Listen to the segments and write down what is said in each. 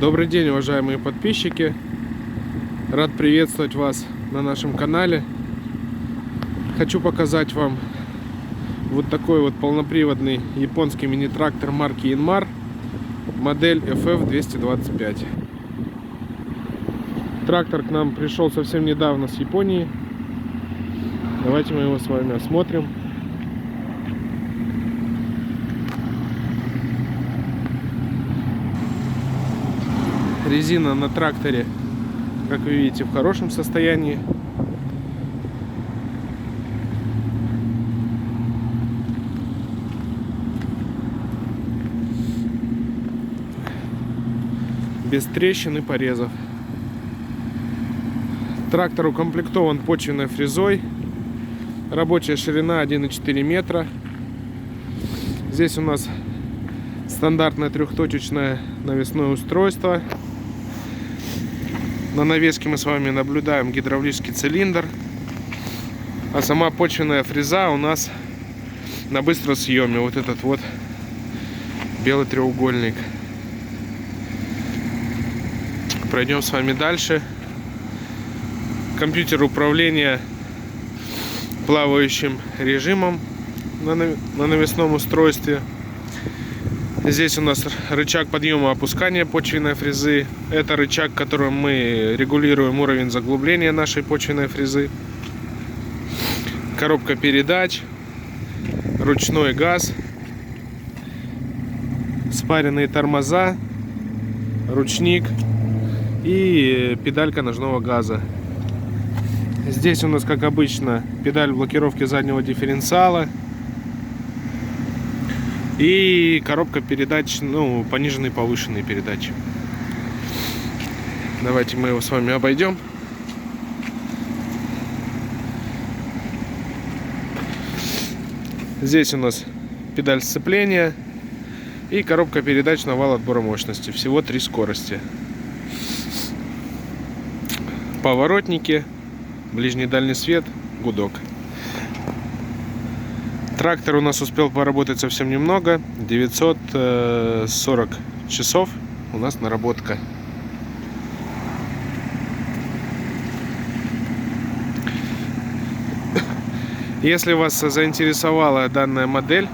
Добрый день, уважаемые подписчики! Рад приветствовать вас на нашем канале. Хочу показать вам вот такой вот полноприводный японский мини-трактор марки Yanmar, модель FF225. Трактор к нам пришел совсем недавно с Японии. Давайте мы его с вами осмотрим. Резина на тракторе, как вы видите, в хорошем состоянии. Без трещин и порезов. Трактор укомплектован почвенной фрезой. Рабочая ширина 1,4 метра. Здесь у нас стандартное трехточечное навесное устройство. На навеске мы с вами наблюдаем гидравлический цилиндр. А сама почвенная фреза у нас на быстросъеме. Вот этот вот белый треугольник. Пройдем с вами дальше. Компьютер управления плавающим режимом на навесном устройстве. Здесь у нас рычаг подъема и опускания почвенной фрезы. Это рычаг, которым мы регулируем уровень заглубления нашей почвенной фрезы. Коробка передач, ручной газ, спаренные тормоза, ручник и педалька ножного газа. Здесь у нас, как обычно, педаль блокировки заднего дифференциала и коробка передач, пониженные, повышенные передачи. Давайте мы его с вами обойдем. Здесь у нас педаль сцепления и коробка передач на вал отбора мощности. Всего 3 скорости. Поворотники, ближний и дальний свет, гудок. Трактор у нас успел поработать совсем немного. 940 часов у нас наработка. Если вас заинтересовала данная модель,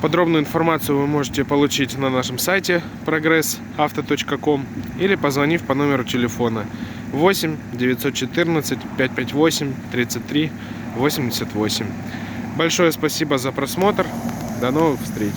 подробную информацию вы можете получить на нашем сайте progressauto.com или позвонив по номеру телефона 8 914 558 33 88. Большое спасибо за просмотр. До новых встреч!